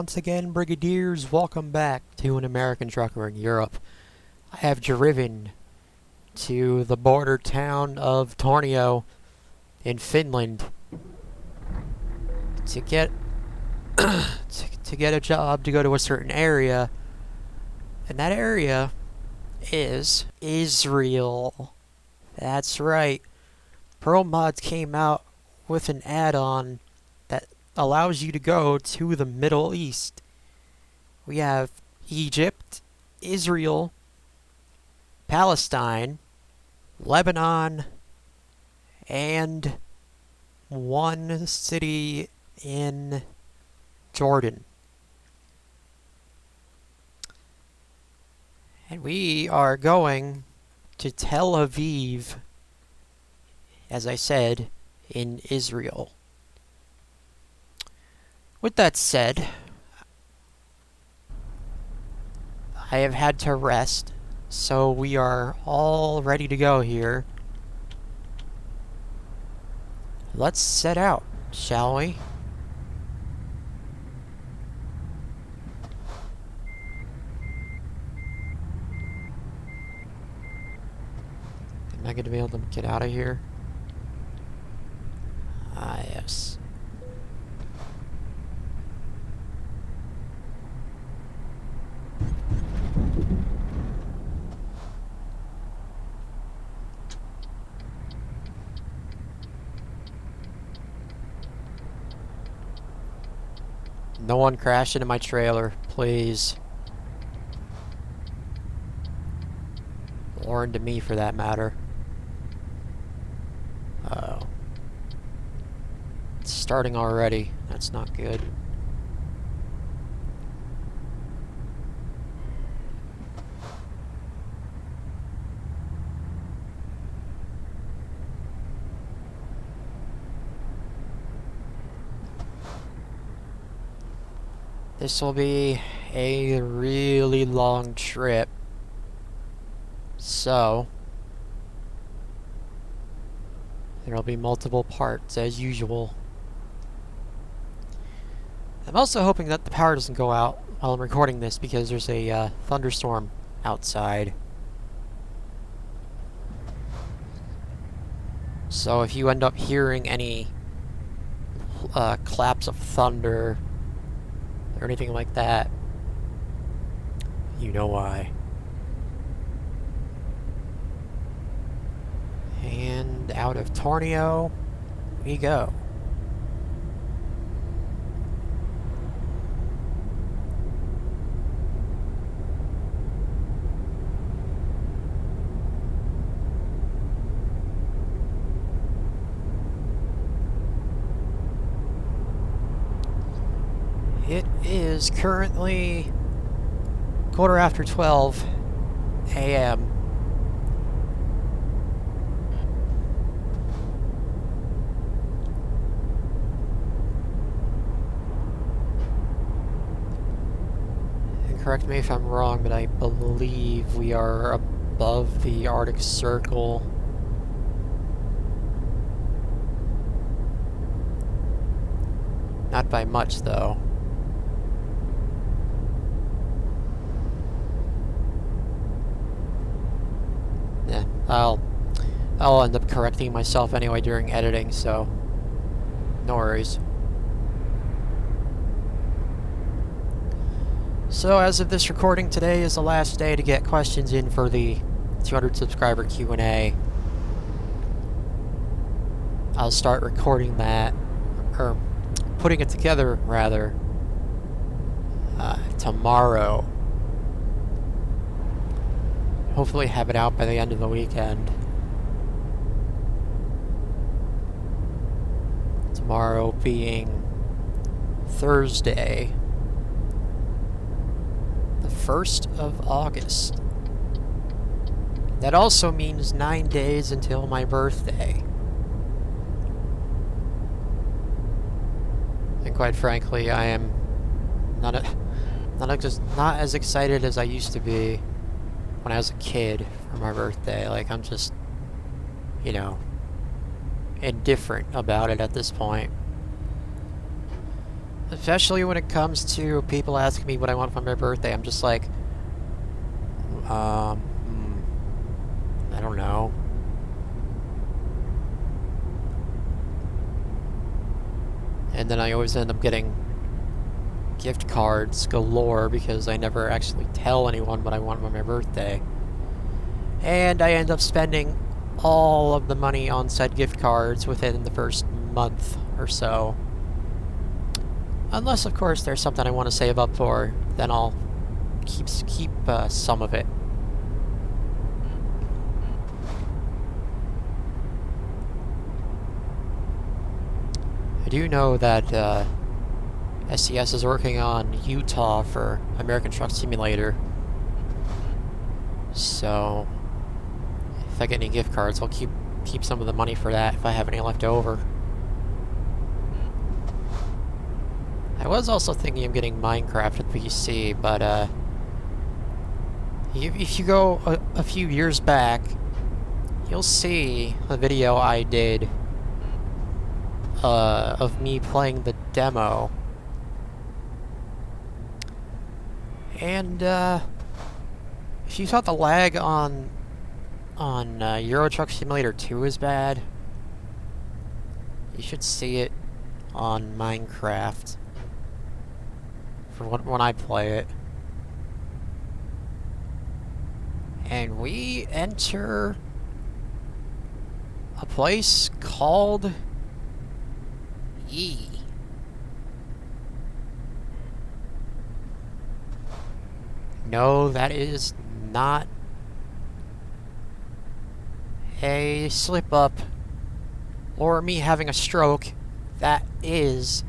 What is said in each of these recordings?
once again, Brigadiers. Welcome back to an American trucker in Europe. I have driven to the border town of Tornio in Finland to get to get a job to go to a certain area, and that area is Israel. That's right. ProMods came out with an add-on that allows you to go to the Middle East. We have Egypt, Israel, Palestine, Lebanon, and one city in Jordan. And we are going to Tel Aviv, as I said, in Israel. With that said, I have had to rest, so we are all ready to go here. Let's set out, shall we? Am I going to be able to get out of here? Ah, yes. No one crash into my trailer, please. Or into me, for that matter. Uh-oh. It's starting already. That's not good. This will be a really long trip, so there'll be multiple parts as usual. I'm also hoping that the power doesn't go out while I'm recording this because there's a thunderstorm outside. So if you end up hearing any claps of thunder or anything like that, you know why. And out of Tornio we go. It is currently 12:15 a.m. And correct me if I'm wrong, but I believe we are above the Arctic Circle. Not by much, though. I'll end up correcting myself anyway during editing, so no worries. So as of this recording, today is the last day to get questions in for the 200 subscriber Q&A. I'll start recording that, or putting it together rather, tomorrow. Hopefully have it out by the end of the weekend. Tomorrow being Thursday, the 1st of August. That also means 9 days until my birthday. And quite frankly, I am not as excited as I used to be when I was a kid for my birthday. Like, I'm just, you know, indifferent about it at this point. Especially when it comes to people asking me what I want for my birthday, I'm just like, I don't know. And then I always end up getting gift cards galore because I never actually tell anyone what I want for my birthday. And I end up spending all of the money on said gift cards within the first month or so. Unless, of course, there's something I want to save up for, then I'll keep some of it. I do know that SCS is working on Utah for American Truck Simulator. So, if I get any gift cards, I'll keep some of the money for that if I have any left over. I was also thinking of getting Minecraft with PC, but if you go a few years back, you'll see a video I did of me playing the demo. And if you thought the lag on Euro Truck Simulator 2 is bad, you should see it on Minecraft for when I play it. And we enter a place called E. No, that is not a slip up or me having a stroke. That is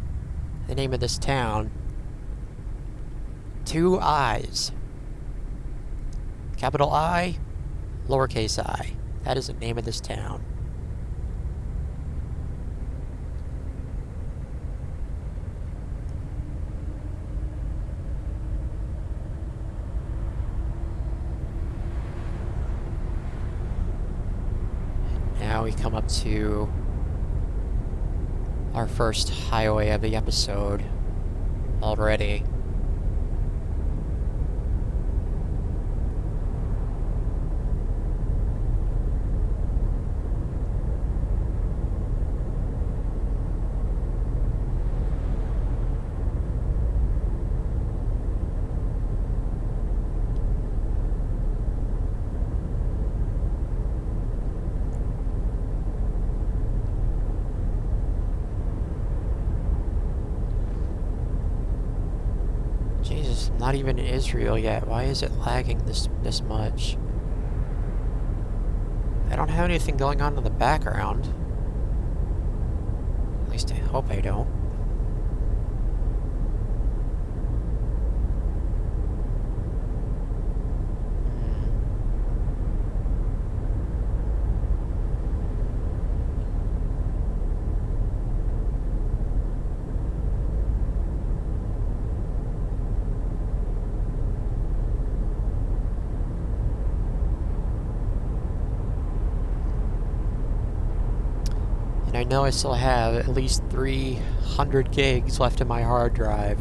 the name of this town. 2 I's. Capital I, lowercase I. That is the name of this town. Now we come up to our first highway of the episode already. Jesus, I'm not even in Israel yet. Why is it lagging this much? I don't have anything going on in the background. At least I hope I don't. And I know I still have at least 300 gigs left in my hard drive.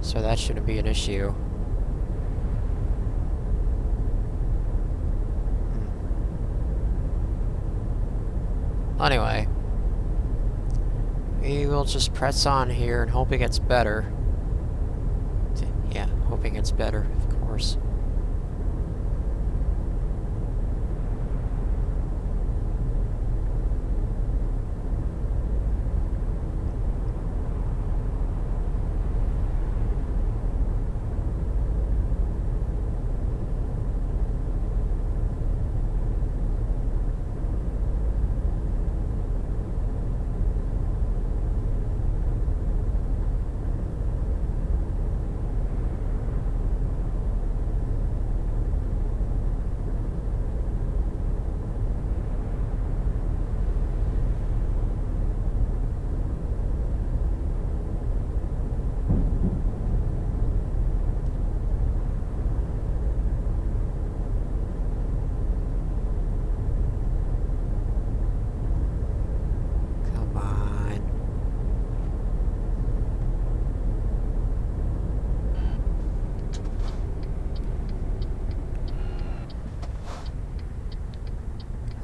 So that shouldn't be an issue. Anyway, we will just press on here and hope it gets better. Yeah, hoping it gets better, of course.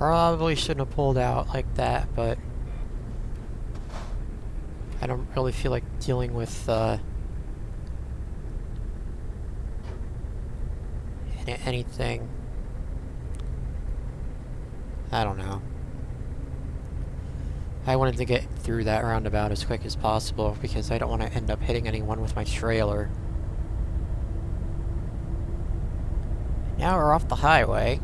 Probably shouldn't have pulled out like that, but I don't really feel like dealing with anything. I don't know. I wanted to get through that roundabout as quick as possible because I don't want to end up hitting anyone with my trailer. Now we're off the highway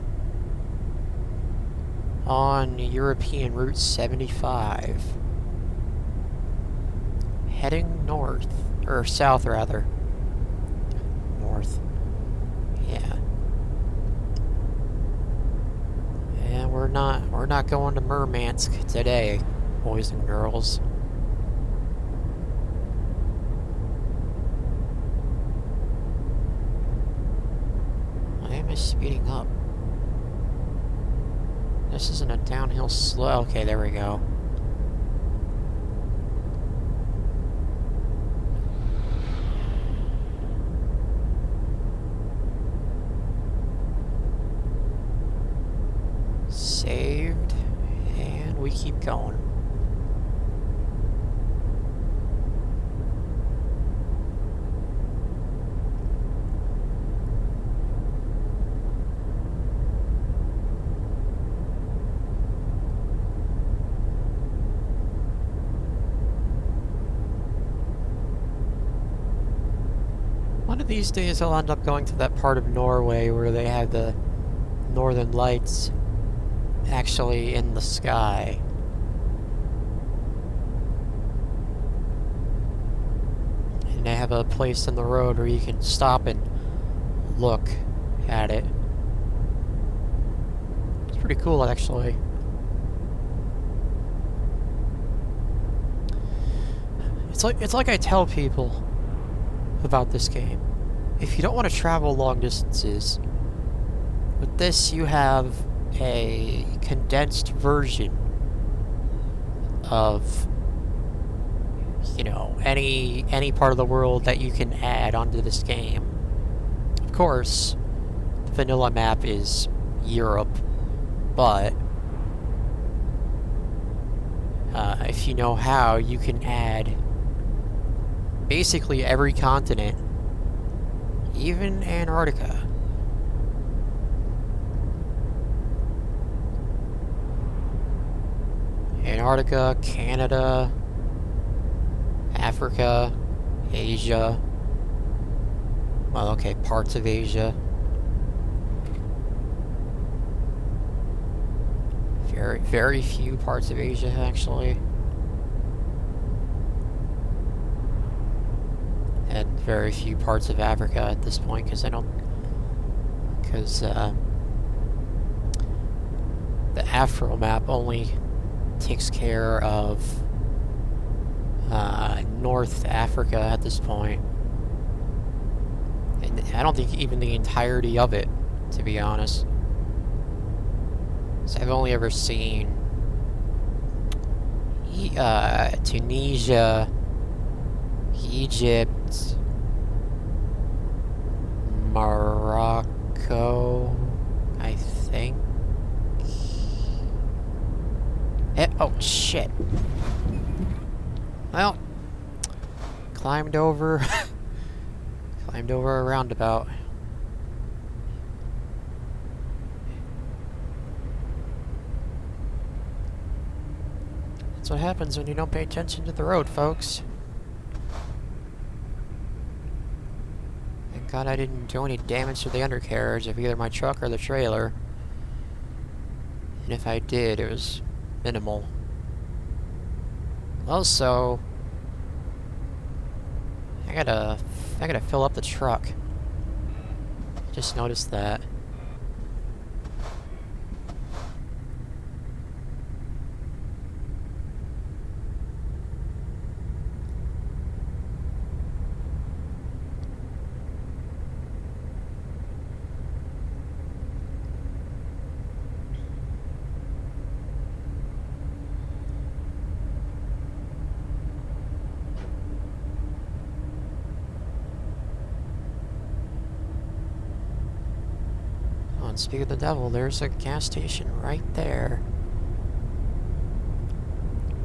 on European Route 75. Heading north, or south rather. North. Yeah. And we're not going to Murmansk today, boys and girls. Why am I speeding up? This isn't a downhill slow. Okay, there we go. Saved, and we keep going. One of these days I'll end up going to that part of Norway where they have the northern lights actually in the sky. And they have a place in the road where you can stop and look at it. It's pretty cool, actually. It's like I tell people about this game. If you don't want to travel long distances, with this you have a condensed version of, you know, any part of the world that you can add onto this game. Of course, the vanilla map is Europe, but if you know how, you can add basically every continent, even Antarctica. Antarctica, Canada, Africa, Asia. Well, okay, parts of Asia. Very few parts of Asia, actually. And very few parts of Africa at this point, because the Afro map only takes care of North Africa at this point. And I don't think even the entirety of it, to be honest. So I've only ever seen Tunisia, Egypt, Morocco, I think. Oh, shit. Well, climbed over a roundabout. That's what happens when you don't pay attention to the road, folks. Thank God I didn't do any damage to the undercarriage of either my truck or the trailer. And if I did, it was minimal. Also, I gotta fill up the truck. Just noticed that. speak of the devil, there's a gas station right there.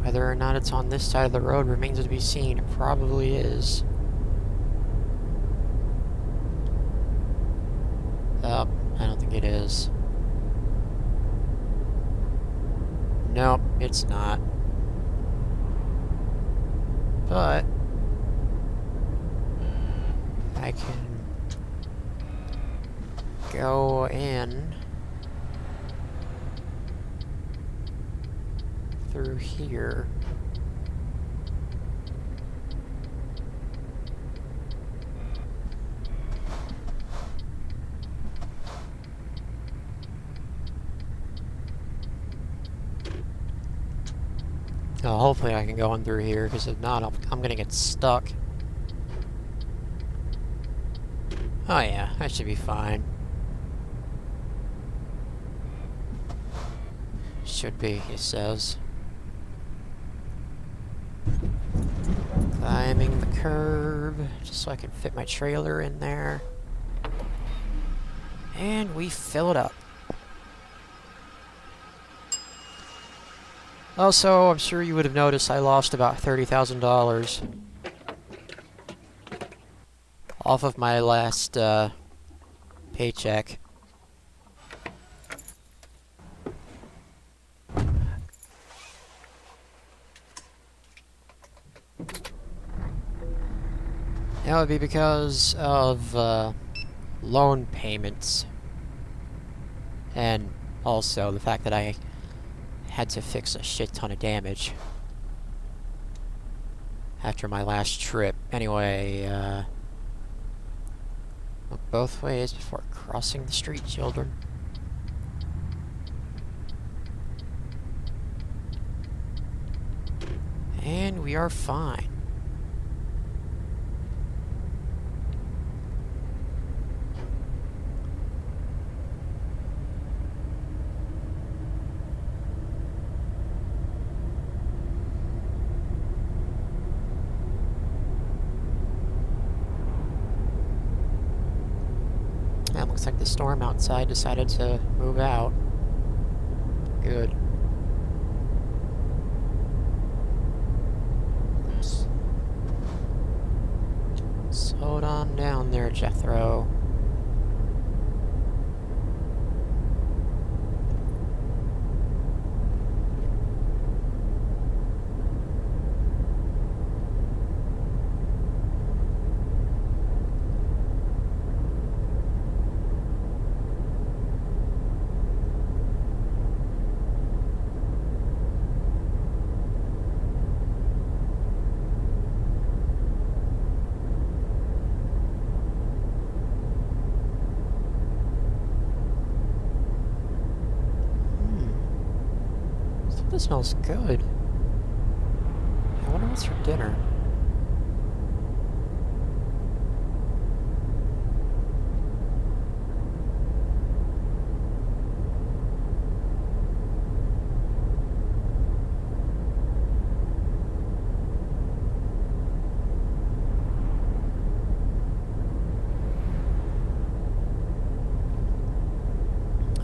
Whether or not it's on this side of the road remains to be seen. It probably is. Oh, I don't think it is. Nope, it's not. But I can go in through here. Oh, hopefully I can go in through here, because if not, I'm gonna get stuck. Oh yeah, I should be fine. Should be, he says. Climbing the curb, just so I can fit my trailer in there. And we fill it up. Also, I'm sure you would have noticed I lost about $30,000 off of my last paycheck. That would be because of loan payments, and also the fact that I had to fix a shit ton of damage after my last trip. Anyway, look both ways before crossing the street, children. And we are fine. That looks like the storm outside decided to move out. Good. Oops. Slow it on down there, Jethro. This smells good. I wonder what's for dinner.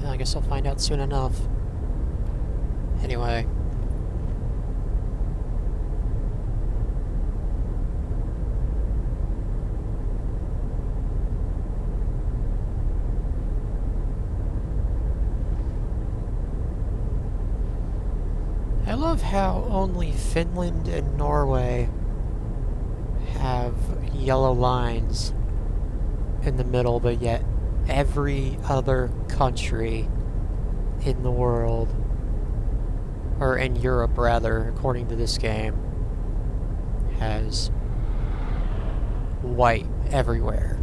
I guess I'll find out soon enough. Anyway. I love how only Finland and Norway have yellow lines in the middle, but yet every other country in the world, or in Europe rather, according to this game, has white everywhere.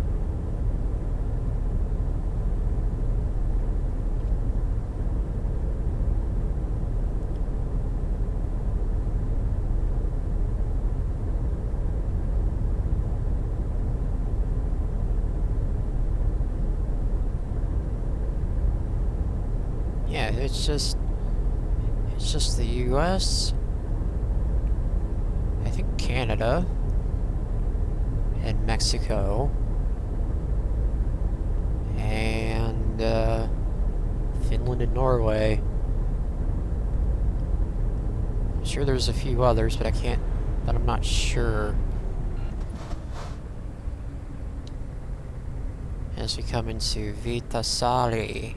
Yeah, it's just the US, I think Canada, and Mexico, and Finland and Norway. I'm sure there's a few others, but I'm not sure. As we come into Viitasaari.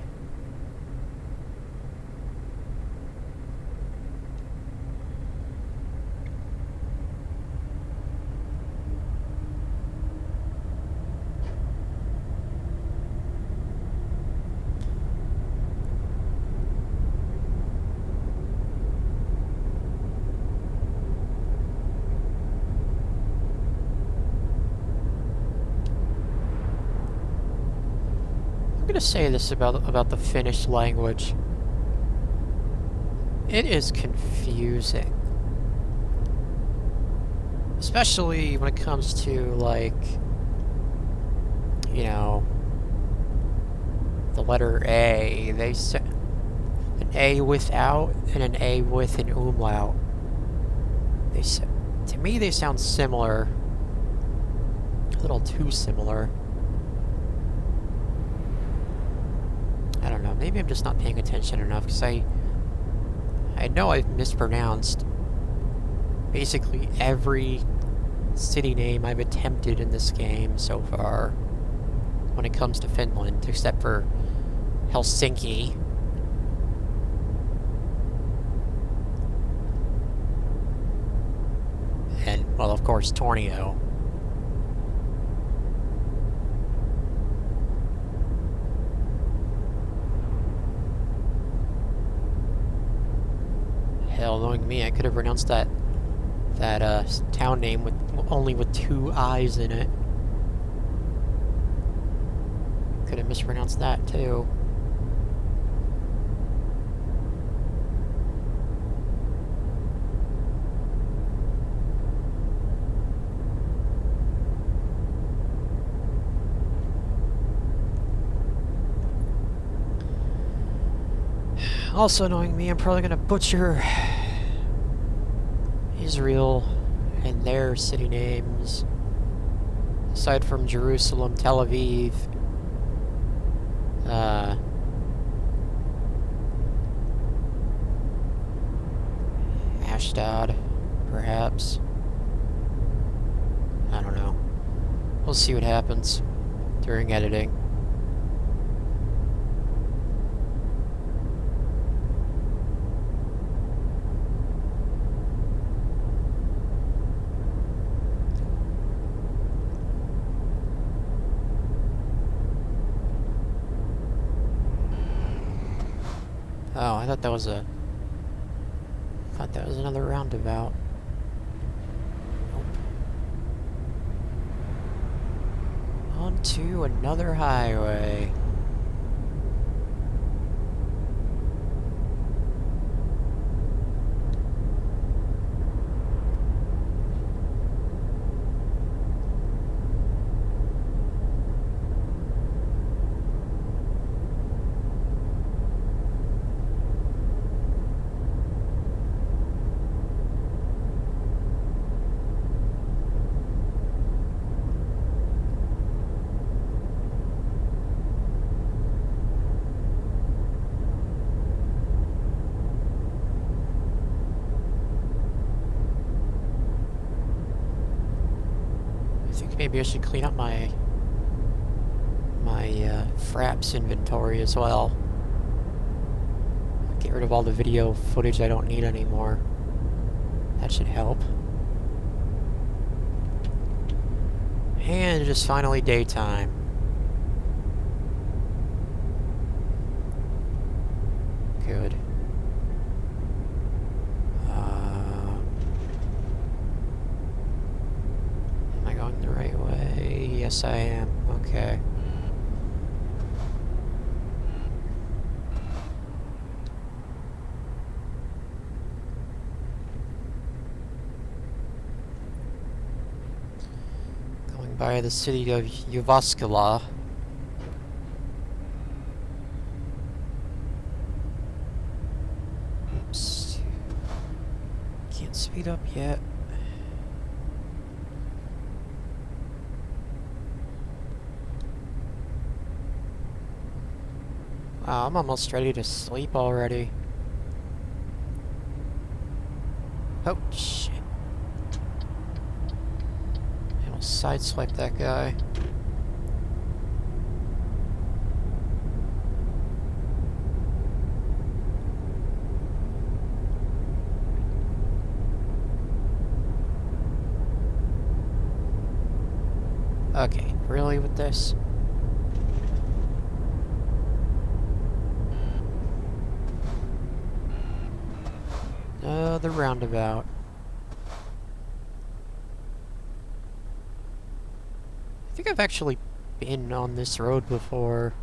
I'm gonna say this about the Finnish language. It is confusing. Especially when it comes to, like, you know, the letter A. They say an A without and an A with an umlaut. To me, they sound similar. A little too similar. I don't know, maybe I'm just not paying attention enough, because I know I've mispronounced basically every city name I've attempted in this game so far when it comes to Finland, except for Helsinki. And, well, of course, Tornio. Hell, knowing me, I could have pronounced that town name only with 2 I's in it. Could have mispronounced that too. Also, knowing me, I'm probably gonna butcher Israel and their city names. Aside from Jerusalem, Tel Aviv, Ashdod, perhaps. I don't know. We'll see what happens during editing. Oh, I thought that was another roundabout. Nope. On to another highway. Maybe I should clean up my fraps inventory as well. Get rid of all the video footage I don't need anymore. That should help. And it is finally daytime. Good. Am I going the right way? Yes, I am. Okay. Going by the city of Jyväskylä. Oops. Can't speed up yet. I'm almost ready to sleep already. Oh, shit. I almost sideswiped that guy. Okay, really with this? The roundabout. I think I've actually been on this road before.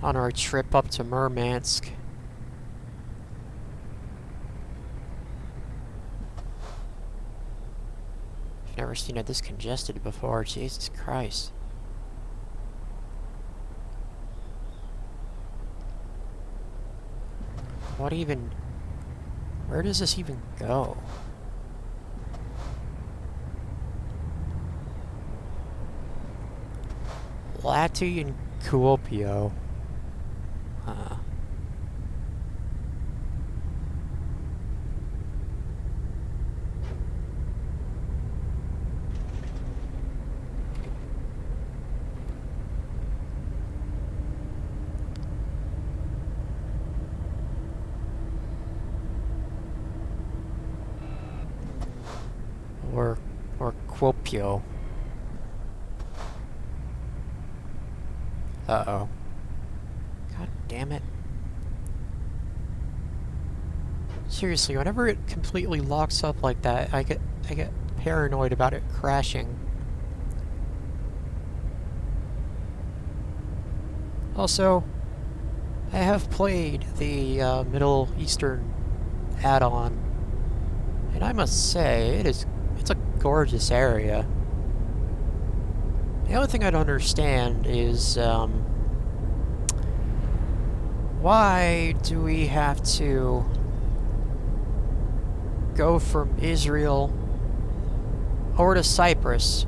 On our trip up to Murmansk. I've never seen it this congested before, Jesus Christ. What even... Where does this even go? Lati and Kuopio. Or Kuopio. Uh-oh. God damn it. Seriously, whenever it completely locks up like that, I get paranoid about it crashing. Also, I have played the Middle Eastern add-on, and I must say, it's a gorgeous area. The only thing I don't understand is, why do we have to go from Israel over to Cyprus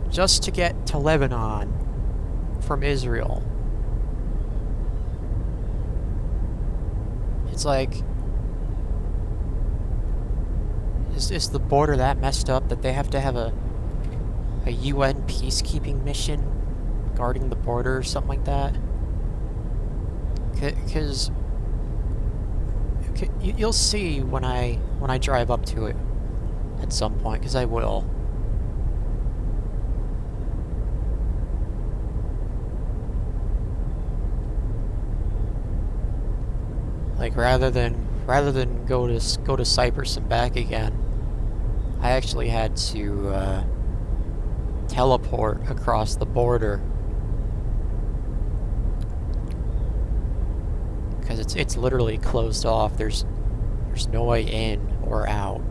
just to get to Lebanon from Israel? It's like, is the border that messed up that they have to have a UN peacekeeping mission guarding the border or something like that? Because you'll see when I drive up to it at some point, because I will. Like rather than go to Cyprus and back again, I actually had to teleport across the border because it's literally closed off. There's no way in or out,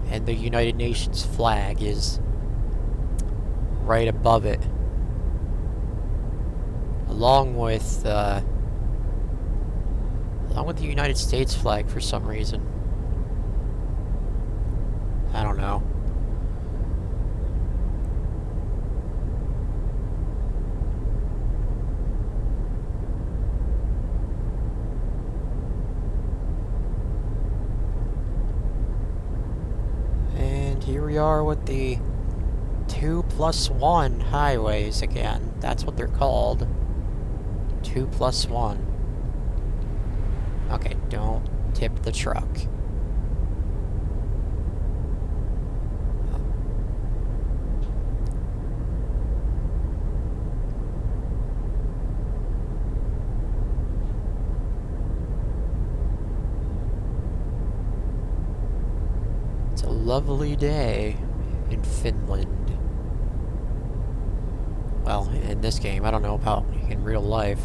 and the United Nations flag is right above it, along with the United States flag for some reason. I don't know. And here we are with the 2+1 highways again. That's what they're called. 2+1. Okay, don't tip the truck. It's a lovely day in Finland. Well, in this game, I don't know about in real life.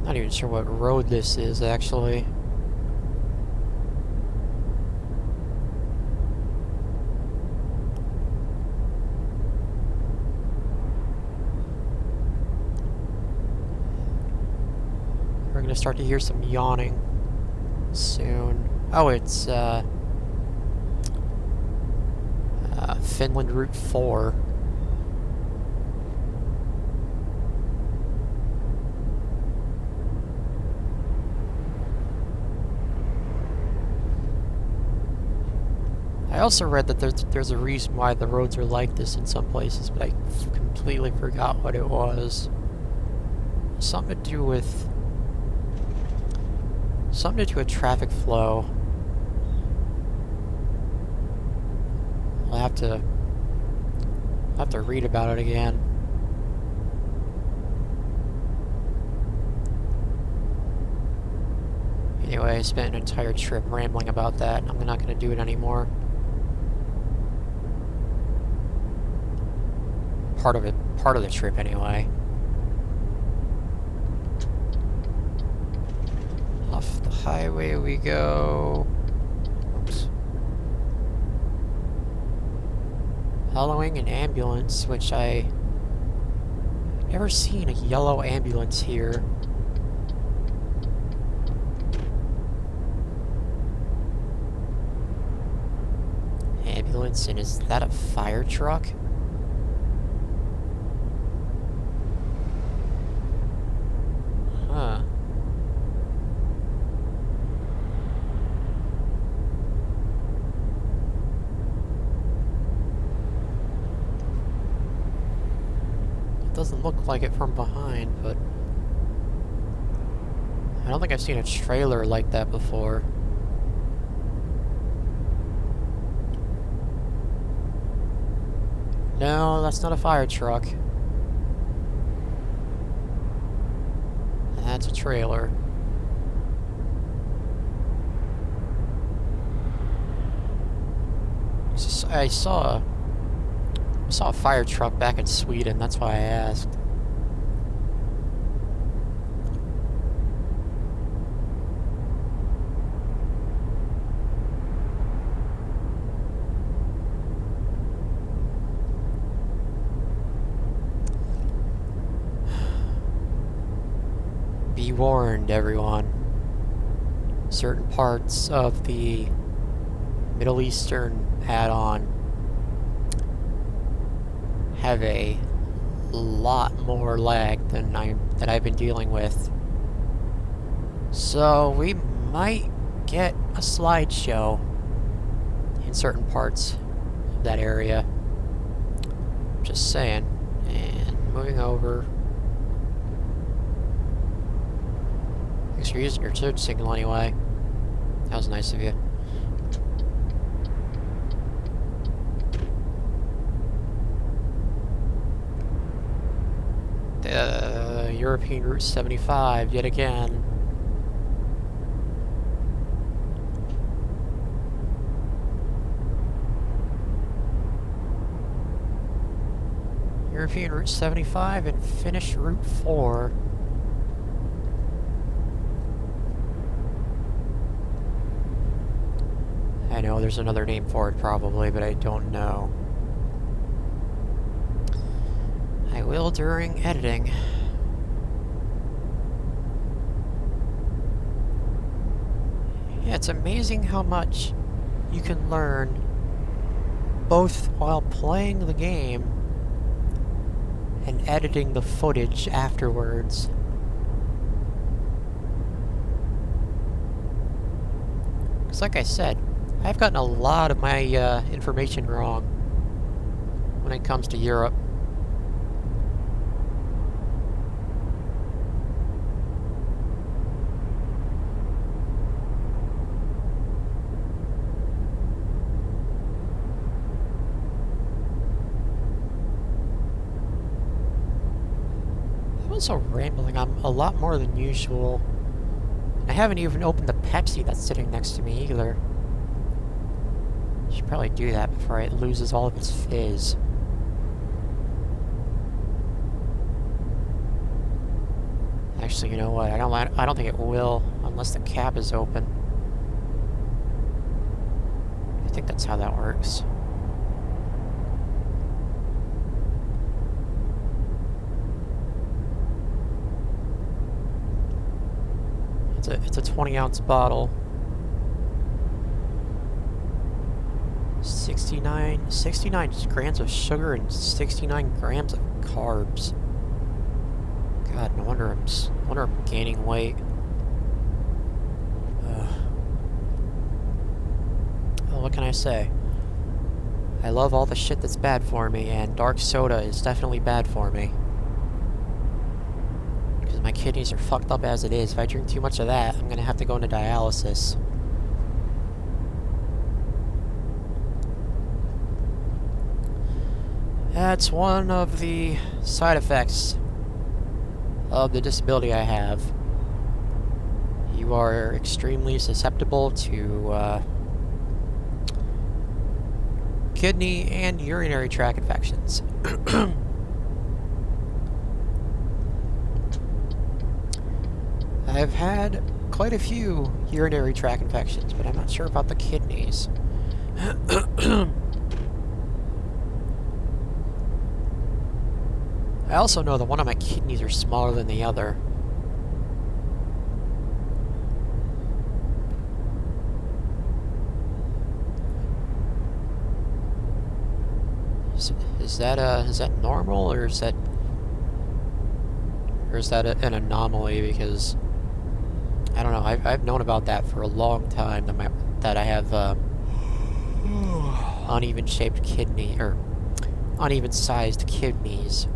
Not even sure what road this is, actually. We're gonna start to hear some yawning soon. Oh, it's Finland Route 4. I also read that there's a reason why the roads are like this in some places, but I completely forgot what it was. Something to do with traffic flow. I'll have to read about it again. Anyway, I spent an entire trip rambling about that, and I'm not going to do it anymore. Part of the trip anyway. Off the highway we go. Oops. Following an ambulance, which I never seen a yellow ambulance here. Ambulance, and is that a fire truck? Huh. It doesn't look like it from behind, but I don't think I've seen a trailer like that before. No, that's not a fire truck. That's a trailer. I saw a fire truck back in Sweden, that's why I asked. Be warned, everyone. Certain parts of the Middle Eastern add-on have a lot more lag than I've been dealing with. So we might get a slideshow in certain parts of that area. Just saying. And moving over. Thanks for using your turn signal anyway. That was nice of you. European Route 75 yet again. European Route 75 and finish Route 4. I know there's another name for it probably, but I don't know. I will during editing. Yeah, it's amazing how much you can learn both while playing the game and editing the footage afterwards. Because like I said, I've gotten a lot of my information wrong when it comes to Europe. I'm also rambling on a lot more than usual. I haven't even opened the Pepsi that's sitting next to me either. Should probably do that before it loses all of its fizz. Actually, you know what? I don't think it will unless the cap is open. I think that's how that works. It's a 20-ounce bottle. 69 grams of sugar and 69 grams of carbs. God, no wonder I'm gaining weight. Well, what can I say? I love all the shit that's bad for me, and dark soda is definitely bad for me. Because my kidneys are fucked up as it is. If I drink too much of that, I'm gonna have to go into dialysis. That's one of the side effects of the disability I have. You are extremely susceptible to kidney and urinary tract infections. I've had quite a few urinary tract infections, but I'm not sure about the kidneys. I also know that one of my kidneys are smaller than the other. Is that normal, or is that an anomaly? Because I don't know. I've known about that for a long time. That I have uneven shaped kidney, or uneven sized kidneys.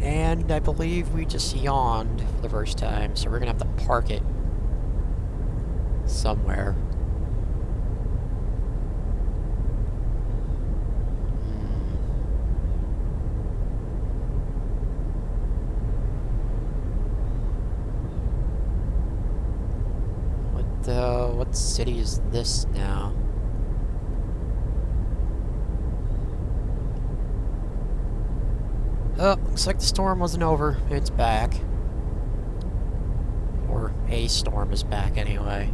And I believe we just yawned for the first time, so we're gonna have to park it somewhere. What city is this now? Oh, looks like the storm wasn't over. It's back. Or a storm is back anyway.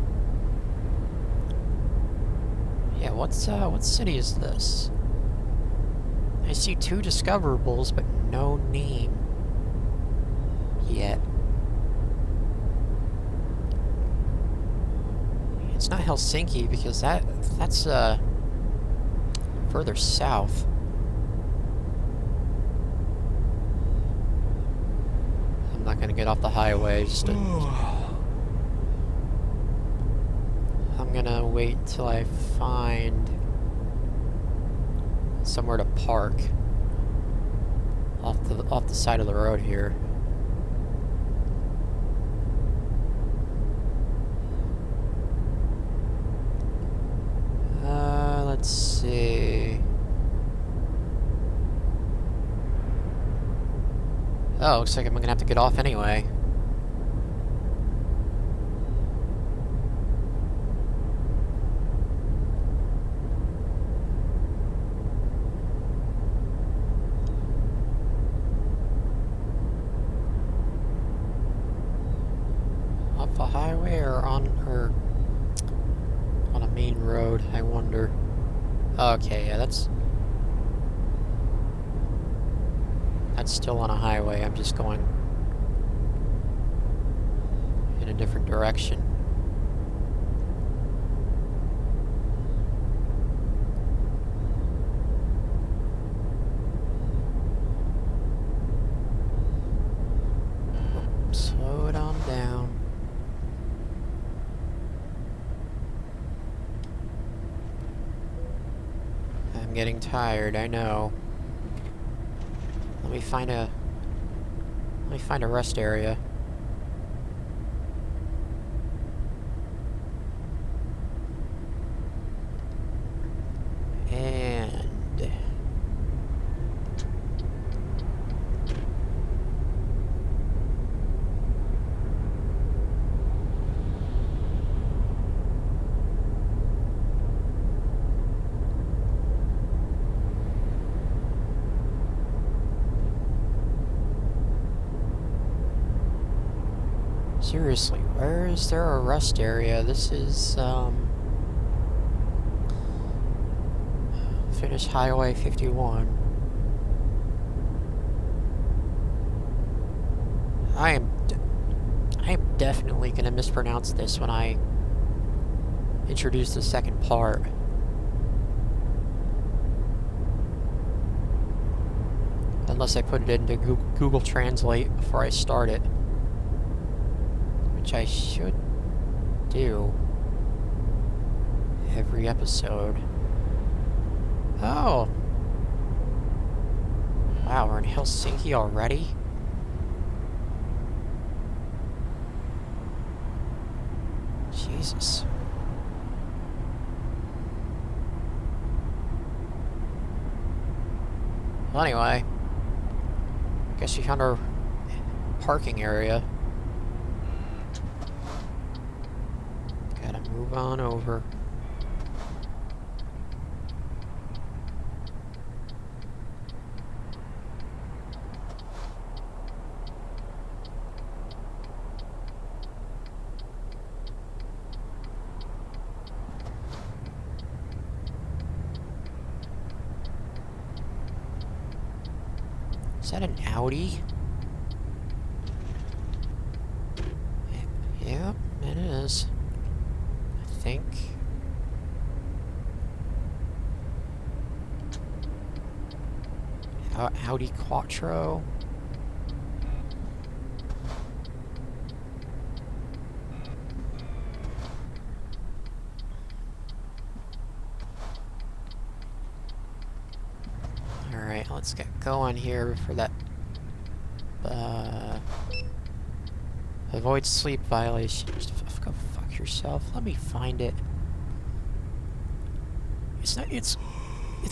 Yeah, what city is this? I see 2 discoverables, but no name yet. It's not Helsinki, because that's further south. I'm not gonna get off the highway, I'm gonna wait till I find somewhere to park off the side of the road here. Let's see. Oh, looks like I'm gonna have to get off anyway. Off a highway or on a main road, I wonder. Okay, yeah, that's still on a highway. I'm just going in a different direction. Slow it on down. I'm getting tired, I know. Let me find a rest area. And seriously, where is there a rest area? This is, Finish Highway 51. I am definitely gonna mispronounce this when I introduce the second part. Unless I put it into Google Translate before I start it. Which I should do every episode. Oh! Wow, we're in Helsinki already? Jesus. Well, anyway, guess we found our parking area. Gotta move on over. Is that an Audi? Yep, it is. I think. Audi Quattro. Alright, let's get going here for that. Avoid sleep violations. Go fuck yourself. Let me find it. It's not. It's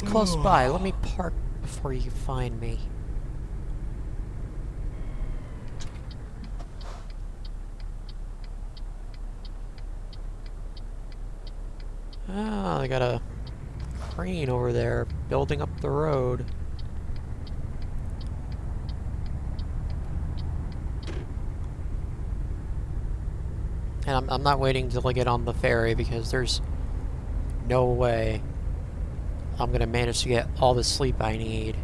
close by. Let me park before you find me. Ah, they got a crane over there building up the road. And I'm not waiting till I get on the ferry because there's no way I'm gonna manage to get all the sleep I need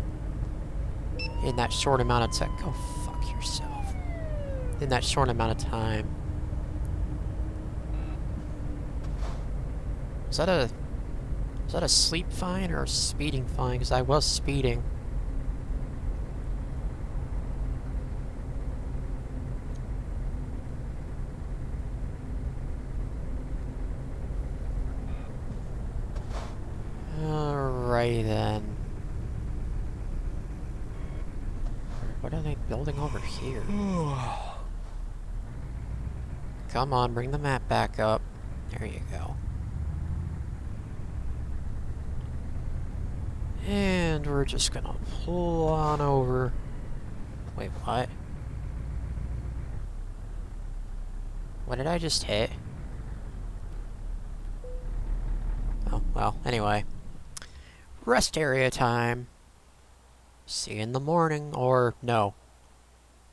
in that short amount of time. Go fuck yourself. In that short amount of time. Is that a sleep fine or a speeding fine? Because I was speeding. Alrighty then. What are they building over here? Come on, bring the map back up. There you go. And we're just gonna pull on over. Wait, what? What did I just hit? Oh, well, anyway. Rest area time. See you in the morning, or no.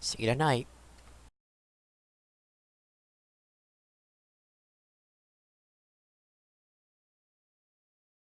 See you tonight.